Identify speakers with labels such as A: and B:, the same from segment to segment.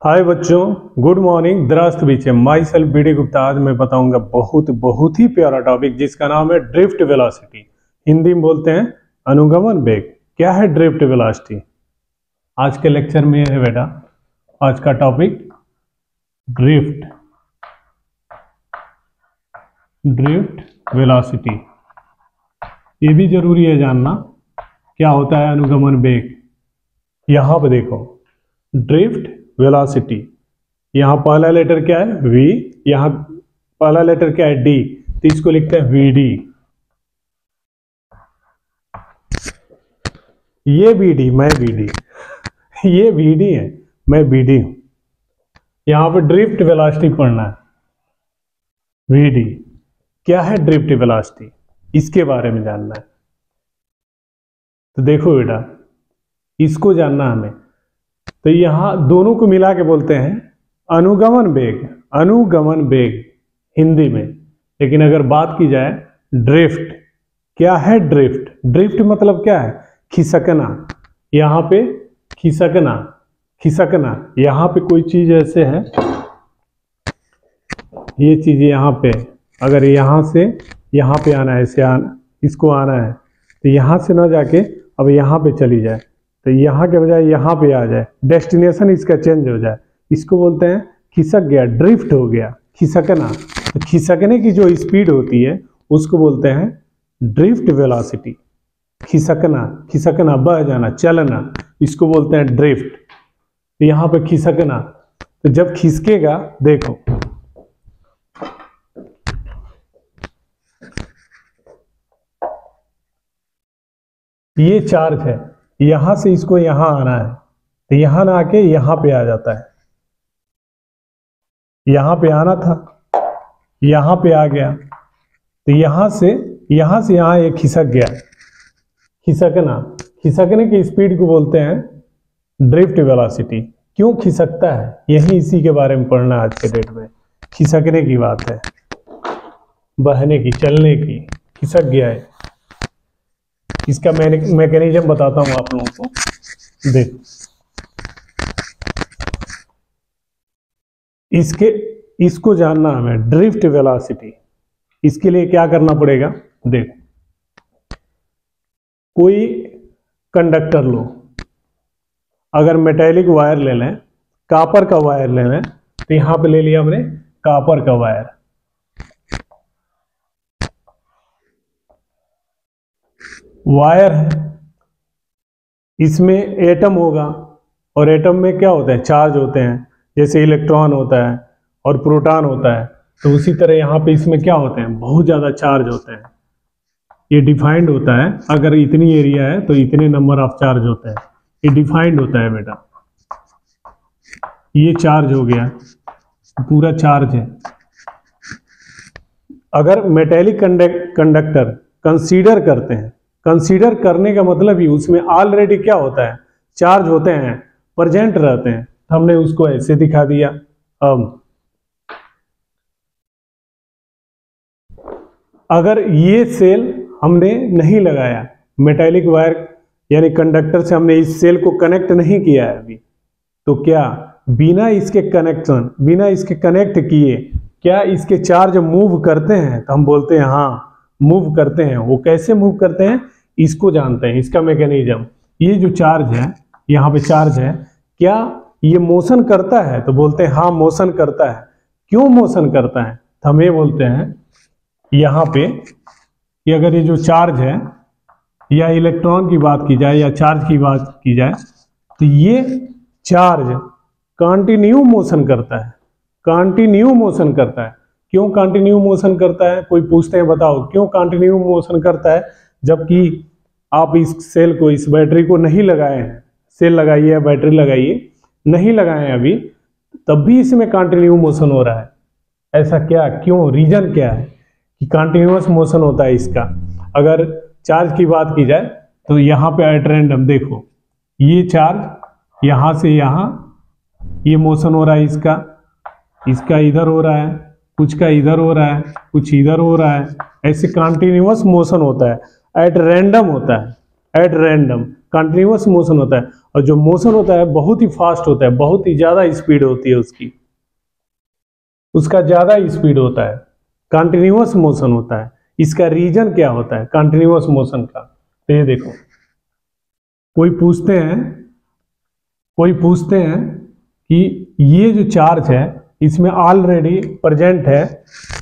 A: हाय बच्चों, good morning. दरास्त बीचे myself B D Gupta. आज मैं बताऊंगा बहुत ही प्यारा टॉपिक जिसका नाम है ड्रिफ्ट वेलोसिटी। हिंदी में बोलते हैं अनुगमन वेग। क्या है ड्रिफ्ट वेलोसिटी? आज के लेक्चर में है बेटा, आज का टॉपिक ड्रिफ्ट वेलोसिटी। ये भी जरूरी है जानना क्या होता है अनुगमन वेग। यहां पर देखो, ड्रिफ्ट वेलोसिटी, यहां पहला लेटर क्या है v, यहां पहला लेटर क्या है d, तो इसको लिखते हैं vd। ये vd, मैं vd, ये vd है, मैं vd हूं। यहां पे ड्रिफ्ट वेलोसिटी पढ़ना है vd। क्या है ड्रिफ्ट वेलोसिटी, इसके बारे में जानना है। तो देखो बेटा, इसको जानना हमें, तो यहां दोनों को मिला के बोलते हैं अनुगमन वेग। अनुगमन वेग हिंदी में। लेकिन अगर बात की जाए ड्रिफ्ट, क्या है ड्रिफ्ट? ड्रिफ्ट मतलब क्या है? खिसकना। यहां पे खिसकना, खिसकना। यहां पे कोई चीज ऐसे है, ये चीज यहां पे, अगर यहां से यहां पे आना है, ऐसे आना, इसको आना है, तो यहां से ना जाके अब यहां पे चली जाए, तो यहाँ के बजाय यहाँ पे आ जाए, डेस्टिनेशन इसका चेंज हो जाए, इसको बोलते हैं खिसक गया, ड्रिफ्ट हो गया, खिसकना। तो खिसकने की जो स्पीड होती है उसको बोलते हैं ड्रिफ्ट वेलोसिटी। खिसकना, खिसकना, बह जाना, चलना, इसको बोलते हैं ड्रिफ्ट। तो यहाँ पे खिसकना, तो जब खिसकेगा, देखो ये चार्ज है, यहां से इसको यहां आना है, तो यहां ना आके यहां पे आ जाता है। यहां पे आना था, यहां पे आ गया, तो यहां से यहां ये खिसक गया। खिसकना, खिसकने की स्पीड को बोलते हैं ड्रिफ्ट वेलोसिटी। क्यों खिसकता है, यही इसी के बारे में पढ़ना आज के डेट में। खिसकने की बात है, बहने की, चलने की, खिसक गया है। इसका मैकेनिज्म बताता हूं आप लोगों को। देखो, इसको जानना हमें ड्रिफ्ट वेलोसिटी। इसके लिए क्या करना पड़ेगा? देखो, कोई कंडक्टर लो, अगर मेटेलिक वायर ले लें, कॉपर का वायर ले लें, तो यहां पे ले लिया हमने कॉपर का वायर। वायर है, इसमें एटम होगा, और एटम में क्या होता है? चार्ज होते हैं, जैसे इलेक्ट्रॉन होता है और प्रोटॉन होता है। तो उसी तरह यहाँ पे इसमें क्या होते हैं? बहुत ज़्यादा चार्ज होते हैं। ये डिफाइंड होता है, अगर इतनी एरिया है तो इतने नंबर ऑफ चार्ज होता है, ये डिफाइंड होता है बेटा। ये चार्ज हो गया, पूरा चार्ज है। अगर मेटेलिक कंडक्टर कंसीडर करते हैं, कंसीडर करने का मतलब ही उसमें ऑलरेडी क्या होता है? चार्ज होते हैं, प्रेजेंट रहते हैं। हमने उसको ऐसे दिखा दिया। अब अगर ये सेल हमने नहीं लगाया, मेटेलिक वायर यानी कंडक्टर से हमने इस सेल को कनेक्ट नहीं किया है अभी, तो क्या बिना इसके कनेक्शन, बिना इसके कनेक्ट किए क्या इसके चार्ज मूव करते हैं? तो हम बोलते हैं हाँ, मूव करते हैं। वो कैसे मूव करते हैं, इसको जानते हैं, इसका मैकेनिज्म। ये जो चार्ज है, यहाँ पे चार्ज है, क्या ये मोशन करता है? तो बोलते हैं हाँ, मोशन करता है। क्यों मोशन करता है? तो हम ये बोलते हैं यहाँ पे कि अगर ये जो चार्ज है, या इलेक्ट्रॉन की बात की जाए या चार्ज की बात की जाए, तो ये चार्ज कंटिन्यू मोशन करता है। कंटिन्यू मोशन करता है। क्यों कंटिन्यू मोशन करता है? कोई पूछते हैं बताओ क्यों कंटिन्यू मोशन करता है, जबकि आप इस सेल को, इस बैटरी को नहीं लगाए हैं। सेल लगाइए या बैटरी लगाइए, नहीं लगाए हैं अभी, तब भी इसमें कंटिन्यू मोशन हो रहा है। ऐसा क्या, क्यों, रीजन क्या है कि कंटिन्यूअस मोशन होता है इसका? अगर चार्ज की बात की जाए तो यहाँ पे एट रैंडम देखो, ये चार्ज यहाँ से यहाँ ये मोशन हो रहा है, इसका इधर हो रहा है, कुछ का इधर हो रहा है, कुछ इधर हो रहा है। ऐसे कंटिन्यूअस मोशन होता है, एट रैंडम होता है, एट रैंडम। कंटिन्यूअस मोशन होता है, और जो मोशन होता है बहुत ही फास्ट होता है, बहुत ही ज्यादा स्पीड होती है उसका ज्यादा स्पीड होता है, कंटिन्यूअस मोशन होता है। इसका रीजन क्या होता है कंटिन्यूअस मोशन का? तो ये देखो, कोई पूछते हैं कि ये जो चार्ज है इसमें ऑलरेडी प्रेजेंट है,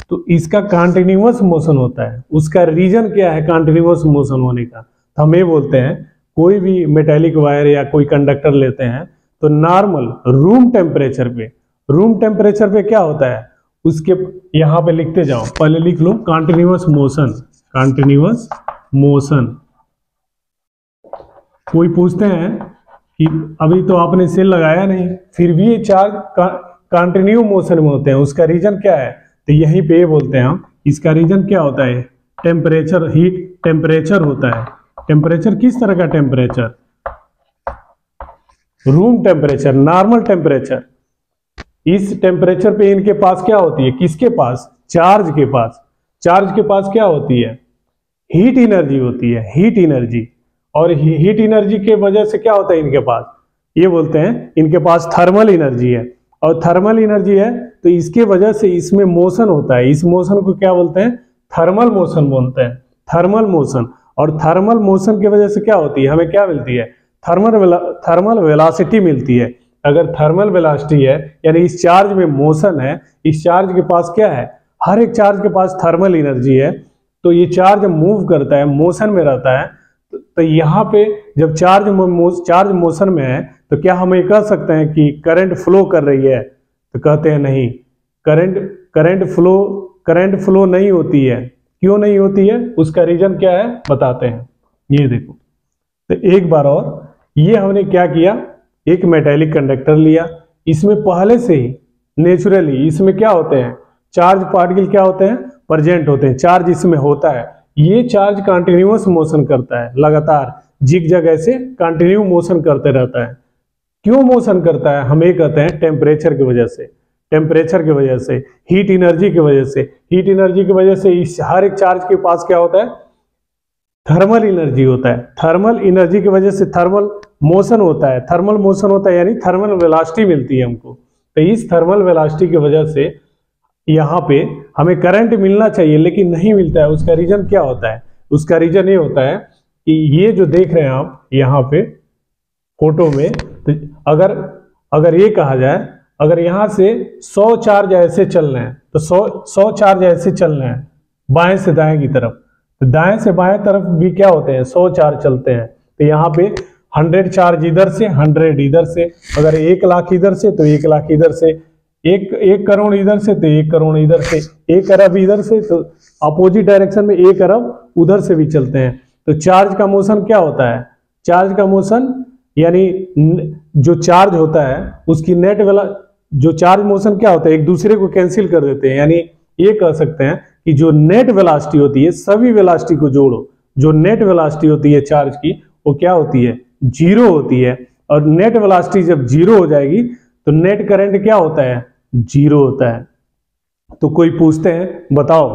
A: तो इसका कंटिन्यूअस मोशन होता है, उसका रीजन क्या है कंटिन्यूअस मोशन होने का? तो हम ये बोलते हैं, कोई भी मेटेलिक वायर या कोई कंडक्टर लेते हैं तो नॉर्मल रूम टेम्परेचर पे क्या होता है, उसके यहाँ पे लिखते जाओ, पहले लिख लो कंटिन्यूअस मोशन। कोई पूछते हैं कि अभी तो आपने सेल लगाया नहीं, फिर भी ये चार्ज कंटिन्यू मोशन में होते हैं, उसका रीजन क्या है? तो यहीं पे बोलते हैं हम, इसका रीजन क्या होता है? टेम्परेचर, हीट टेम्परेचर होता है। टेम्परेचर किस तरह का temperature? Room temperature, normal temperature. इस टेम्परेचर पे इनके पास क्या होती है? किसके पास? चार्ज के पास क्या होती है? हीट एनर्जी होती है, हीट एनर्जी। और हीट एनर्जी के वजह से क्या होता है इनके पास? ये बोलते हैं इनके पास थर्मल एनर्जी है, और थर्मल एनर्जी है तो इसके वजह से इसमें मोशन होता है। इस मोशन को क्या बोलते हैं? थर्मल मोशन बोलते हैं, थर्मल मोशन। और थर्मल मोशन की वजह से क्या होती है? हमें क्या मिलती है? थर्मल वेलोसिटी मिलती है। अगर थर्मल वेलोसिटी है यानी इस चार्ज में मोशन है, इस चार्ज के पास क्या है? हर एक चार्ज के पास थर्मल एनर्जी है, तो ये चार्ज मूव करता है, मोशन में रहता है। तो यहाँ पे जब चार्ज मोशन में है तो क्या हम ये कह सकते हैं कि करंट फ्लो कर रही है? तो कहते हैं नहीं, करंट फ्लो नहीं होती है। क्यों नहीं होती है? उसका रीजन क्या है बताते हैं। ये देखो, तो एक बार और, ये हमने क्या किया, एक मेटेलिक कंडक्टर लिया, इसमें पहले से ही नेचुरली इसमें क्या होते हैं? चार्ज पार्टिकल क्या होते हैं? प्रेजेंट होते हैं, चार्ज इसमें होता है। ये चार्ज कंटिन्यूअस मोशन करता है, लगातार जिग-जैग ऐसे कंटिन्यू मोशन करते रहता है। क्यों मोशन करता है? हम ये कहते हैं टेम्परेचर की वजह से, हीट एनर्जी की वजह से इस हर एक चार्ज के पास क्या होता है? थर्मल एनर्जी होता है। थर्मल एनर्जी की वजह से थर्मल मोशन होता है, यानी थर्मल वेलोसिटी मिलती है हमको। तो इस थर्मल वेलोसिटी की वजह से यहाँ पे हमें करंट मिलना चाहिए लेकिन नहीं मिलता है। उसका रीजन क्या होता है? उसका रीजन ये होता है कि ये जो देख रहे हैं आप यहाँ पे फोटो में, तो अगर ये कहा जाए, अगर यहाँ से 100 चार्ज ऐसे चल रहे हैं तो 100 चार्ज ऐसे चल रहे हैं बाएं से दाएं की तरफ, तो दाएं से बाएं तरफ भी क्या होते हैं? 100 चार्ज चलते हैं। तो यहाँ पे 100 चार्ज इधर से, 100 इधर से, अगर 1 लाख इधर से तो 1 लाख इधर से, 1 करोड़ इधर से तो 1 करोड़ इधर से, 1 अरब इधर से, तो अपोजिट डायरेक्शन में 1 अरब उधर से भी चलते हैं। तो चार्ज का मोशन क्या होता है? चार्ज का मोशन यानी जो चार्ज होता है उसकी नेट वाला जो चार्ज मोशन क्या होता है? एक दूसरे को कैंसिल कर देते हैं। यानी ये कह सकते हैं कि जो नेट वेलोसिटी होती है, सभी वेलोसिटी को जोड़ो, जो नेट वेलोसिटी होती है चार्ज की, वो क्या होती है? 0 होती है। और नेट वेलोसिटी जब 0 हो जाएगी तो नेट करंट क्या होता है? 0 होता है। तो कोई पूछते हैं, बताओ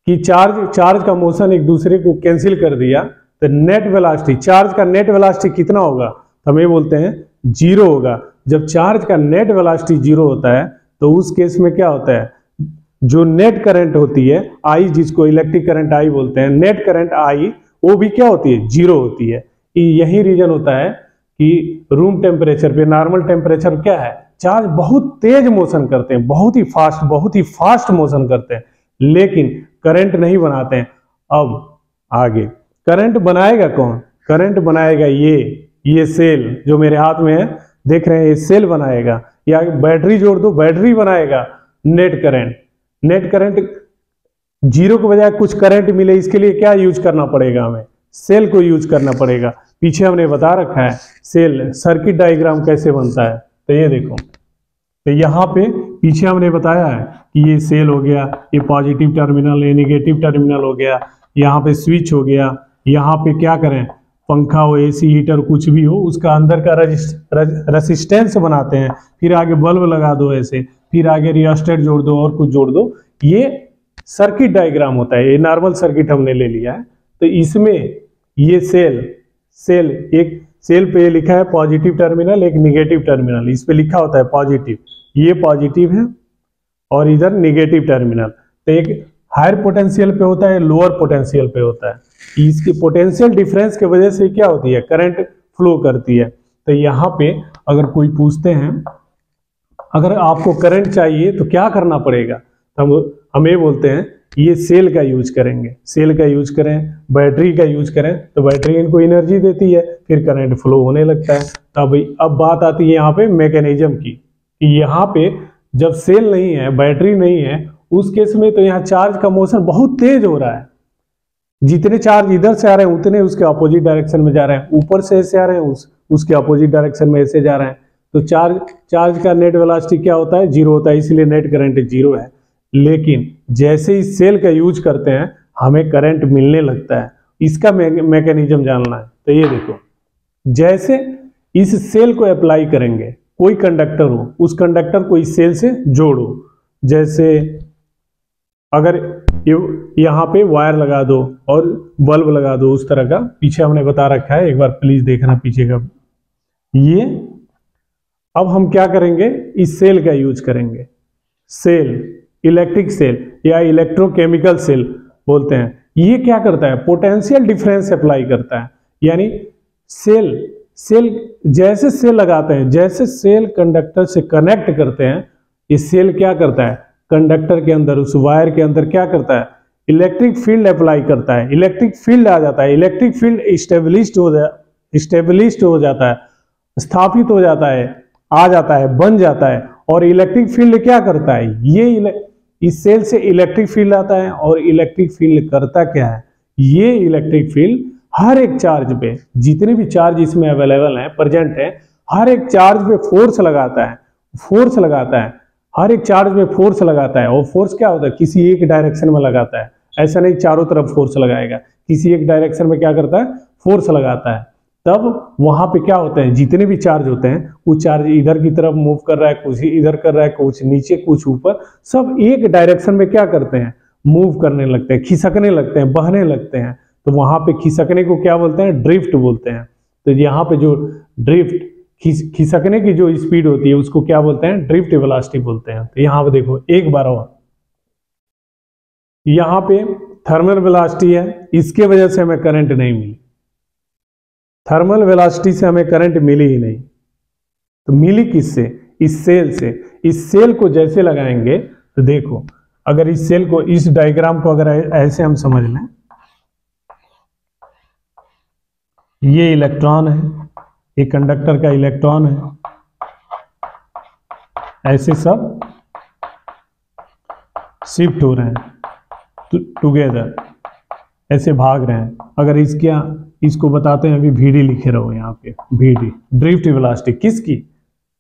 A: कि चार्ज का मोशन एक दूसरे को कैंसिल कर दिया तो नेट वेलोसिटी, चार्ज का नेट वेलोसिटी कितना होगा? हम ये बोलते हैं 0 होगा। जब चार्ज का नेट वेलोसिटी 0 होता है तो उस केस में क्या होता है? जो नेट करंट होती है आई, जिसको इलेक्ट्रिक करंट आई बोलते हैं, नेट करंट आई, वो भी क्या होती है? 0 होती है। यही रीजन होता है कि रूम टेम्परेचर पे, नॉर्मल टेम्परेचर क्या है? चार्ज बहुत तेज मोशन करते हैं, बहुत ही फास्ट मोशन करते हैं, लेकिन करंट नहीं बनाते हैं। अब आगे करंट बनाएगा कौन? करंट बनाएगा ये सेल जो मेरे हाथ में है, देख रहे हैं, ये सेल बनाएगा। या बैटरी जोड़ दो, बैटरी बनाएगा। नेट करंट 0 के बजाय कुछ करंट मिले, इसके लिए क्या यूज करना पड़ेगा? हमें सेल को यूज करना पड़ेगा। पीछे हमने बता रखा है सेल सर्किट डायग्राम कैसे बनता है। तो ये देखो, तो यहाँ पे पीछे हमने बताया है कि ये सेल हो गया, ये पॉजिटिव टर्मिनल, ये नेगेटिव टर्मिनल हो गया, यहाँ पे स्विच हो गया, यहाँ पे क्या करें? पंखा हो, एसी, हीटर, कुछ भी हो, उसका अंदर का रेसिस्टेंस बनाते हैं, फिर आगे बल्ब लगा दो ऐसे, फिर आगे रियोस्टेट जोड़ दो और कुछ जोड़ दो। ये सर्किट डायग्राम होता है। ये नॉर्मल सर्किट हमने ले लिया है। तो इसमें ये सेल सेल, एक सेल पे लिखा है पॉजिटिव टर्मिनल, एक निगेटिव टर्मिनल, इस पे लिखा होता है पॉजिटिव, ये पॉजिटिव है और इधर निगेटिव टर्मिनल। तो एक हायर पोटेंशियल पे होता है, लोअर पोटेंशियल पे होता है। इसकी पोटेंशियल डिफरेंस की वजह से क्या होती है, करंट फ्लो करती है। तो यहाँ पे अगर कोई पूछते हैं अगर आपको करंट चाहिए तो क्या करना पड़ेगा, तो हम ये बोलते हैं ये सेल का यूज करेंगे, सेल का यूज करें, बैटरी का यूज करें, तो बैटरी इनको एनर्जी देती है, फिर करंट फ्लो होने लगता है। तब अब बात आती है यहाँ पे मैकेनिज्म की, कि यहाँ पे जब सेल नहीं है, बैटरी नहीं है, उस केस में तो यहाँ चार्ज का मोशन बहुत तेज हो रहा है। जितने चार्ज इधर से आ रहे हैं उतने उसके अपोजिट डायरेक्शन में जा रहे हैं, ऊपर से ऐसे आ रहे हैं उसके अपोजिट डायरेक्शन में ऐसे जा रहे हैं। तो चार्ज का नेट वेलोसिटी क्या होता है, जीरो होता है, इसलिए नेट करंट जीरो है। लेकिन जैसे ही सेल का यूज करते हैं हमें करंट मिलने लगता है। इसका मैकेनिज्म जानना है। तो ये देखो, जैसे इस सेल को अप्लाई करेंगे, कोई कंडक्टर हो, उस कंडक्टर को इस सेल से जोड़ो। जैसे अगर यहाँ पे वायर लगा दो और बल्ब लगा दो, उस तरह का पीछे हमने बता रखा है, एक बार प्लीज देखना पीछे का ये। अब हम क्या करेंगे, इस सेल का यूज करेंगे। सेल, इलेक्ट्रिक सेल या इलेक्ट्रोकेमिकल सेल बोलते हैं। ये क्या करता है, पोटेंशियल डिफरेंस अप्लाई करता है। यानी सेल जैसे सेल लगाते हैं, जैसे सेल कंडक्टर से कनेक्ट करते हैं, ये सेल क्या करता है, कंडक्टर के अंदर, उस वायर के अंदर क्या करता है, इलेक्ट्रिक फील्ड अप्लाई करता है। इलेक्ट्रिक फील्ड आ जाता है, इलेक्ट्रिक फील्ड स्टेबलिश्ड हो जाता है, स्थापित हो जाता है, आ जाता है, बन जाता है। और इलेक्ट्रिक फील्ड क्या करता है, ये इस सेल से इलेक्ट्रिक फील्ड आता है। और इलेक्ट्रिक फील्ड करता क्या है, ये इलेक्ट्रिक फील्ड हर एक चार्ज पे, जितने भी चार्ज इसमें अवेलेबल हैं, प्रेजेंट है, हर एक चार्ज पे फोर्स लगाता है, हर एक चार्ज में फोर्स लगाता है। और फोर्स क्या होता है, किसी एक डायरेक्शन में लगाता है, ऐसा नहीं चारों तरफ फोर्स लगाएगा, किसी एक डायरेक्शन में क्या करता है, फोर्स लगाता है। तब वहां पे क्या होता है, जितने भी चार्ज होते हैं, कुछ चार्ज इधर की तरफ मूव कर रहा है, कुछ इधर कर रहा है, कुछ नीचे, कुछ ऊपर, सब एक डायरेक्शन में क्या करते हैं, मूव करने लगते हैं, खिसकने लगते हैं, बहने लगते हैं। तो वहां पे खिसकने को क्या बोलते हैं, ड्रिफ्ट बोलते हैं। तो यहाँ पे जो ड्रिफ्ट, खिसकने की जो स्पीड होती है उसको क्या बोलते हैं, ड्रिफ्ट वेलोसिटी बोलते हैं। तो यहाँ पे देखो एक बार और, यहाँ पे थर्मल वेलोसिटी है, इसके वजह से हमें करंट नहीं मिली, थर्मल वेलोसिटी से हमें करंट मिली ही नहीं। तो मिली किससे, इस सेल से। इस सेल को जैसे लगाएंगे तो देखो, अगर इस सेल को, इस डायग्राम को अगर ऐसे हम समझ लें, ये इलेक्ट्रॉन है, ये कंडक्टर का इलेक्ट्रॉन है, ऐसे सब शिफ्ट हो रहे हैं टुगेदर, ऐसे भाग रहे हैं। अगर इसको बताते हैं, अभी VD लिखे रहो यहाँ पे, VD ड्रिफ्ट वेलोसिटी किसकी,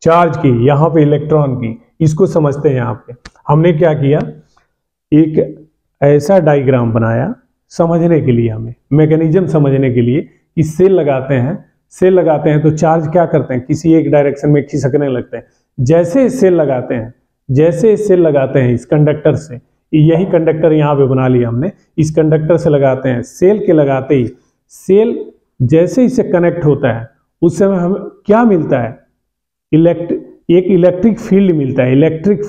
A: चार्ज की, यहाँ पे इलेक्ट्रॉन की। इसको समझते हैं। यहाँ पे हमने क्या किया, एक ऐसा डायग्राम बनाया समझने के लिए, हमें मैकेनिज्म समझने के लिए। कि सेल लगाते हैं तो चार्ज क्या करते हैं, किसी एक डायरेक्शन में खिसकने लगते हैं। जैसे सेल लगाते हैं इस कंडक्टर से, यही कंडक्टर यहाँ पे बना लिया हमने, इस कंडक्टर से लगाते हैं, सेल के लगाते ही सेल जैसे इससे कनेक्ट होता है, उस समय हमें क्या मिलता है, एक इलेक्ट्रिक फील्ड मिलता है, इलेक्ट्रिक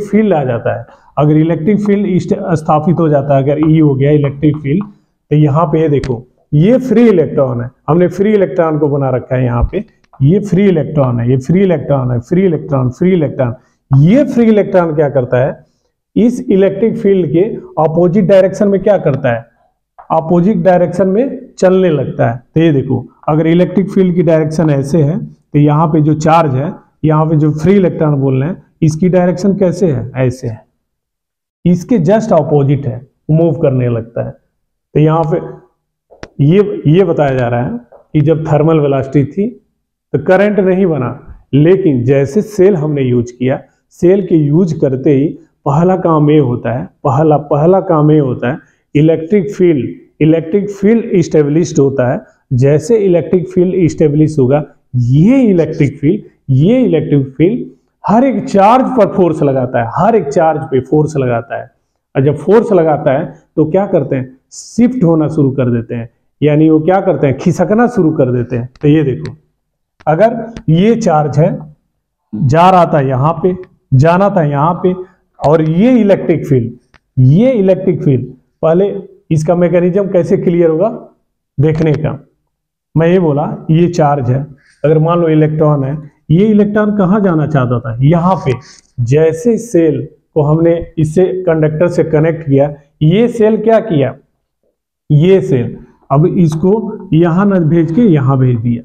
A: फील्ड आ जाता है। अगर इलेक्ट्रिक फील्ड स्थापित हो जाता है, अगर E हो गया इलेक्ट्रिक फील्ड, तो यहाँ पे देखो, ये फ्री इलेक्ट्रॉन है, हमने फ्री इलेक्ट्रॉन को बना रखा है यहाँ पे, ये फ्री इलेक्ट्रॉन है, ये फ्री इलेक्ट्रॉन है, फ्री इलेक्ट्रॉन। ये फ्री इलेक्ट्रॉन क्या करता है, इस इलेक्ट्रिक फील्ड के अपोजिट डायरेक्शन में क्या करता है, अपोजिट डायरेक्शन में चलने लगता है। तो ये देखो, अगर इलेक्ट्रिक फील्ड की डायरेक्शन ऐसे है, तो यहाँ पे जो चार्ज है, यहाँ पे जो फ्री इलेक्ट्रॉन बोल रहे हैं, इसकी डायरेक्शन कैसे है, ऐसे है, इसके जस्ट अपोजिट है, मूव करने लगता है। तो यहाँ पे ये बताया जा रहा है कि जब थर्मल वेलोसिटी थी तो करंट नहीं बना, लेकिन जैसे सेल हमने यूज किया, सेल के यूज करते ही पहला काम ये होता है, पहला काम ये होता है, इलेक्ट्रिक फील्ड स्टेब्लिश्ड होता है। जैसे इलेक्ट्रिक फील्ड स्टेब्लिश होगा, ये इलेक्ट्रिक फील्ड हर एक चार्ज पर फोर्स लगाता है, हर एक चार्ज पे फोर्स लगाता है। और जब फोर्स लगाता है तो क्या करते हैं, शिफ्ट होना शुरू कर देते हैं, यानी वो क्या करते हैं, खिसकना शुरू कर देते हैं। तो ये देखो, अगर ये चार्ज है, जा रहा था यहाँ पे, जाना था यहाँ पे, और ये इलेक्ट्रिक फील्ड, पहले इसका मैकेनिज्म कैसे क्लियर होगा देखने का। मैं ये बोला ये चार्ज है, अगर मान लो इलेक्ट्रॉन है, ये इलेक्ट्रॉन कहाँ जाना चाहता था, यहाँ पे। जैसे सेल को हमने इससे कंडक्टर से कनेक्ट किया, ये सेल क्या किया, ये सेल अब इसको यहां न भेज के यहां भेज दिया,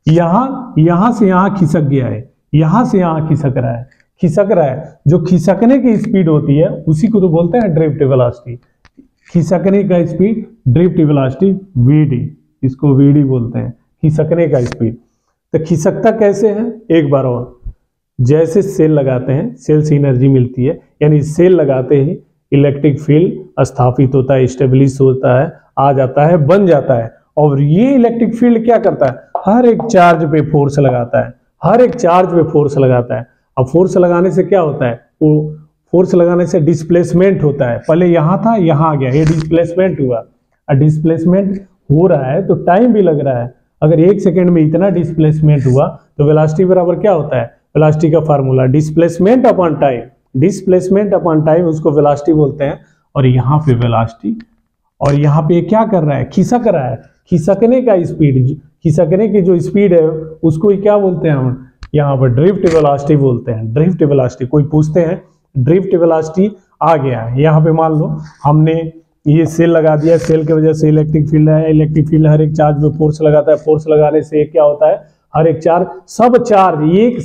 A: यहां से यहां खिसक गया है, यहां से यहां खिसक रहा है। जो खिसकने की स्पीड होती है उसी को तो बोलते हैं ड्रिफ्ट वेलोसिटी। खिसकने का स्पीड ड्रिफ्ट वेलोसिटी वीडी, इसको वीडी बोलते हैं, खिसकने का स्पीड। तो खिसकता कैसे है, एक बार और, जैसे सेल लगाते हैं, सेल से एनर्जी मिलती है, यानी सेल लगाते ही इलेक्ट्रिक फील्ड स्थापित होता है, स्टेबलिश होता है, आ जाता है, बन जाता है। और ये इलेक्ट्रिक फील्ड क्या करता है, हर एक चार्ज पे फोर्स लगाता है, हर एक चार्ज पे फोर्स लगाता है। अब फोर्स लगाने से क्या होता है, वो फोर्स लगाने से डिस्प्लेसमेंट होता है। पहले यहाँ था, यहाँ आ गया, ये डिस्प्लेसमेंट हुआ। और डिस्प्लेसमेंट हो रहा है तो टाइम भी लग रहा है। अगर 1 सेकेंड में इतना डिस्प्लेसमेंट हुआ तो वेलोसिटी बराबर क्या होता है, वेलोसिटी का formula displacement upon time, displacement upon time, उसको वेलोसिटी बोलते हैं। और यहाँ पे वेलोसिटी, और यहाँ पे क्या कर रहा है, खिसक रहा है। खिसकने का स्पीड, खिसकने की जो स्पीड है उसको क्या बोलते हैं हम, यहाँ पर ड्रिफ्ट वेलोसिटी बोलते हैं, ड्रिफ्ट वेलोसिटी। कोई पूछते हैं ड्रिफ्ट वेलोसिटी आ गया, यहाँ पे मान लो हमने ये सेल लगा दिया, सेल की वजह से इलेक्ट्रिक फील्ड है, इलेक्ट्रिक फील्ड हर एक चार्ज में फोर्स लगाता है, फोर्स लगाने से क्या होता है, हर एक चार्ज, सब चार्ज एक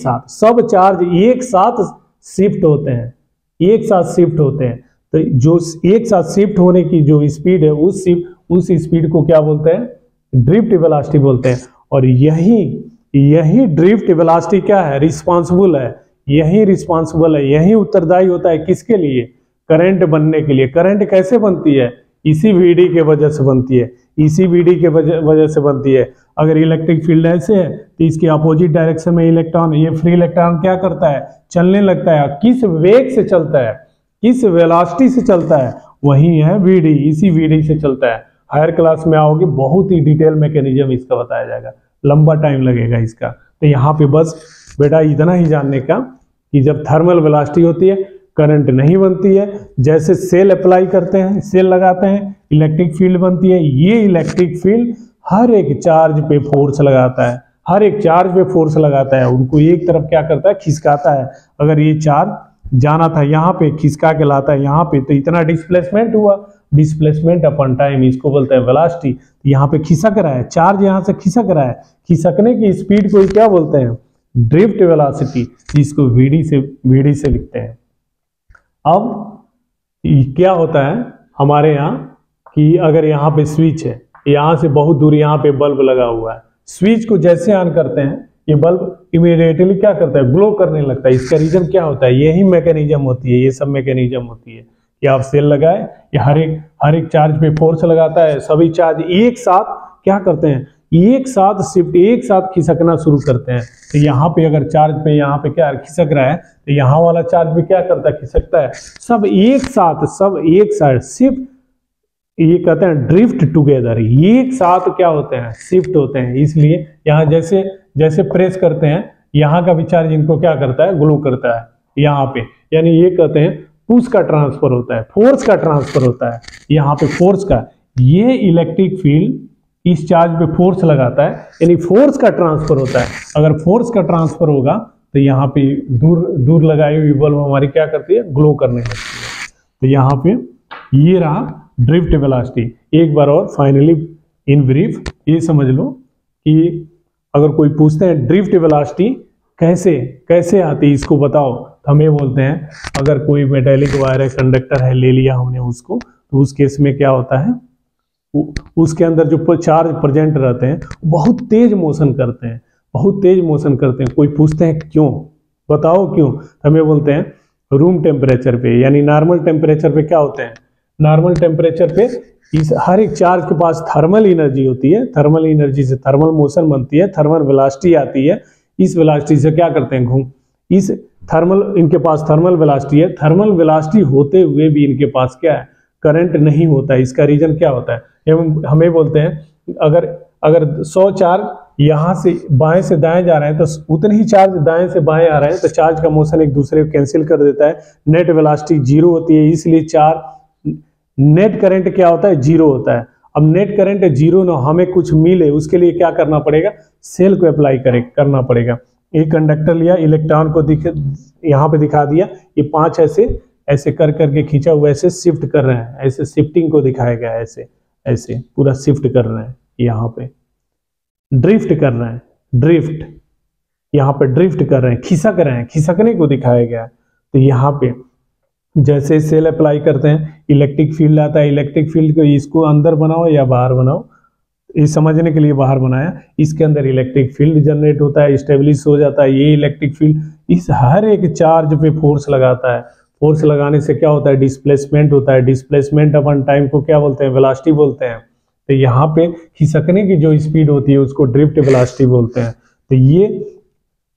A: साथ शिफ्ट होते हैं, एक साथ शिफ्ट होते हैं। तो जो एक साथ शिफ्ट होने की जो स्पीड है, उस स्पीड को क्या बोलते हैं, ड्रिफ्ट वेलोसिटी बोलते हैं। और यही ड्रिफ्ट वेलोसिटी क्या है, रिस्पांसिबल है, यही उत्तरदायी होता है किसके लिए, करंट बनने के लिए। करंट कैसे बनती है, इसी वीडी के वजह से बनती है, इसी वीडी के वजह से बनती है। अगर इलेक्ट्रिक फील्ड ऐसे है तो इसके अपोजिट डायरेक्शन में इलेक्ट्रॉन, ये फ्री इलेक्ट्रॉन क्या करता है, चलने लगता है। किस वेग से चलता है, किस वेलोसिटी से चलता है, वही है वीडी, इसी वीडी से चलता है। हायर क्लास में आओगे, बहुत ही डिटेल मैकेनिज्म इसका बताया जाएगा, लंबा टाइम लगेगा इसका। तो यहाँ पे बस बेटा इतना ही जानने का कि जब थर्मल वेलोसिटी होती है करंट नहीं बनती है। जैसे सेल अप्लाई करते हैं, सेल लगाते हैं, इलेक्ट्रिक फील्ड बनती है। ये इलेक्ट्रिक फील्ड हर एक चार्ज पे फोर्स लगाता है, हर एक चार्ज पे फोर्स लगाता है, उनको एक तरफ क्या करता है, खिसकाता है। अगर ये चार्ज जाना था यहाँ पे, खिसका के लाता है यहाँ पे, तो इतना डिस्प्लेसमेंट हुआ, डिस्प्लेसमेंट अपॉन टाइम, इसको बोलते हैं वेलोसिटी। यहाँ पे खिसक रहा है, चार्ज यहाँ से खिसक रहा है, खिसकने की स्पीड को क्या बोलते हैं, ड्रिफ्ट वेलोसिटी, जिसको वीडी से लिखते हैं। अब क्या होता है हमारे यहाँ कि अगर यहाँ पे स्विच है, यहाँ से बहुत दूर यहाँ पे बल्ब लगा हुआ है, स्विच को जैसे ऑन करते हैं ये बल्ब इमीडिएटली क्या करता है, ग्लो करने लगता है। इसका रीजन क्या होता है, यही मैकेनिज्म होती है, ये सब मैकेनिज्म होती है कि आप सेल लगाए, ये हर एक चार्ज पे फोर्स लगाता है, सभी चार्ज एक साथ क्या करते हैं, एक साथ शिफ्ट, एक साथ खिसकना शुरू करते हैं। तो यहाँ पे अगर चार्ज पे यहाँ पे क्या खिसक रहा है, तो यहाँ वाला चार्ज भी क्या करता है, खिसकता है। सब एक साथ शिफ्ट, ये कहते हैं ड्रिफ्ट टुगेदर, एक साथ क्या होते हैं, शिफ्ट होते हैं। इसलिए यहाँ जैसे प्रेस करते हैं, यहाँ का भी चार्ज इनको क्या करता है, ग्लो करता है यहाँ पे। यानी ये कहते हैं पुश का ट्रांसफर होता है, फोर्स का ट्रांसफर होता है, यहाँ पे फोर्स का। ये इलेक्ट्रिक फील्ड इस चार्ज पे फोर्स लगाता है, यानी फोर्स का ट्रांसफर होता है। अगर फोर्स का ट्रांसफर होगा तो यहाँ पे दूर लगाई हुई बल्ब हमारी क्या करती है, ग्लो करने लगती है। तो यहाँ पे ये रहा ड्रिफ्ट वेलोसिटी। एक बार और फाइनली इन ब्रीफ ये समझ लो कि अगर कोई पूछते हैं ड्रिफ्ट वेलोसिटी कैसे आती है, इसको बताओ, तो हम ये बोलते हैं अगर कोई मेटेलिक वायर है, कंडक्टर है, ले लिया हमने उसको, तो उस केस में क्या होता है, उसके अंदर जो चार्ज प्रेजेंट रहते हैं बहुत तेज मोशन करते हैं, कोई पूछते हैं क्यों, बताओ क्यों, हमें बोलते हैं रूम टेम्परेचर पे, यानी नॉर्मल टेम्परेचर पे क्या होते हैं, नॉर्मल टेम्परेचर पे इस हर एक चार्ज के पास थर्मल एनर्जी होती है, थर्मल एनर्जी से थर्मल मोशन बनती है, थर्मल वेलोसिटी आती है। इस वेलोसिटी से क्या करते हैं, इनके पास थर्मल वेलोसिटी है, थर्मल वेलोसिटी होते हुए भी इनके पास क्या है, करंट नहीं होता है। इसका रीजन क्या होता है, हमें बोलते हैं अगर 100 चार्ज यहाँ से बाएं से दाएं जा रहे हैं तो उतने ही चार्ज दाएं से बाएं आ रहे हैं, तो चार्ज का मोशन एक दूसरे को कैंसिल कर देता है, नेट वेलोसिटी जीरो होती है, इसलिए चार्ज नेट करंट क्या होता है, जीरो होता है। अब नेट करंट जीरो ना हमें कुछ मिले, उसके लिए क्या करना पड़ेगा, सेल को अप्लाई करना पड़ेगा। एक कंडक्टर लिया, इलेक्ट्रॉन को यहाँ पे दिखा दिया, ये 5 ऐसे कर करके खींचा हुआ, ऐसे शिफ्ट कर रहे हैं, ऐसे शिफ्टिंग को दिखाया गया है, ऐसे पूरा शिफ्ट कर रहे हैं, यहाँ पे ड्रिफ्ट कर रहे हैं, ड्रिफ्ट यहाँ पे ड्रिफ्ट कर रहे हैं, खिसक रहे हैं, खिसकने को दिखाया गया है। तो यहाँ पे जैसे सेल अप्लाई करते हैं, इलेक्ट्रिक फील्ड आता है, इलेक्ट्रिक फील्ड को इसको अंदर बनाओ या बाहर बनाओ, ये समझने के लिए बाहर बनाया, इसके अंदर इलेक्ट्रिक फील्ड जनरेट होता है, स्टेब्लिश हो जाता है। ये इलेक्ट्रिक फील्ड इस हर एक चार्ज पे फोर्स लगाता है, फोर्स लगाने से क्या होता है, डिस्प्लेसमेंट होता है, डिस्प्लेसमेंट अपन टाइम को क्या बोलते हैं, वेलोसिटी बोलते हैं। तो यहाँ पे खिसकने की जो स्पीड होती है उसको ड्रिफ्ट वेलोसिटी बोलते हैं। तो ये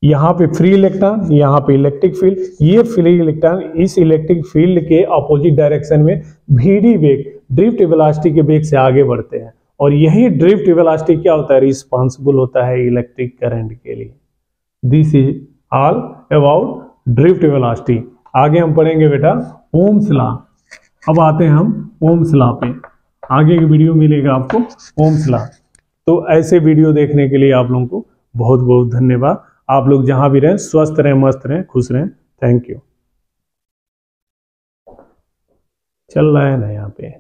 A: यहाँ पे फ्री इलेक्ट्रॉन, यहाँ पे इलेक्ट्रिक फील्ड, ये फ्री इलेक्ट्रॉन इस इलेक्ट्रिक फील्ड के अपोजिट डायरेक्शन में भीडी वेग, ड्रिफ्ट वेलोसिटी के वेग से आगे बढ़ते हैं, और यही ड्रिफ्ट वेलोसिटी क्या होता है, रिस्पॉन्सिबल होता है इलेक्ट्रिक करंट के लिए। This is all about drift velocity. आगे हम पढ़ेंगे बेटा ओम्स लॉ। अब आते हैं हम ओम्स लॉ पे, आगे की वीडियो मिलेगा आपको ओम्स लॉ। तो ऐसे वीडियो देखने के लिए आप लोगों को बहुत बहुत धन्यवाद। आप लोग जहां भी रहें स्वस्थ रहें, मस्त रहें, खुश रहें। Thank you. चल रहा है ना यहाँ पे।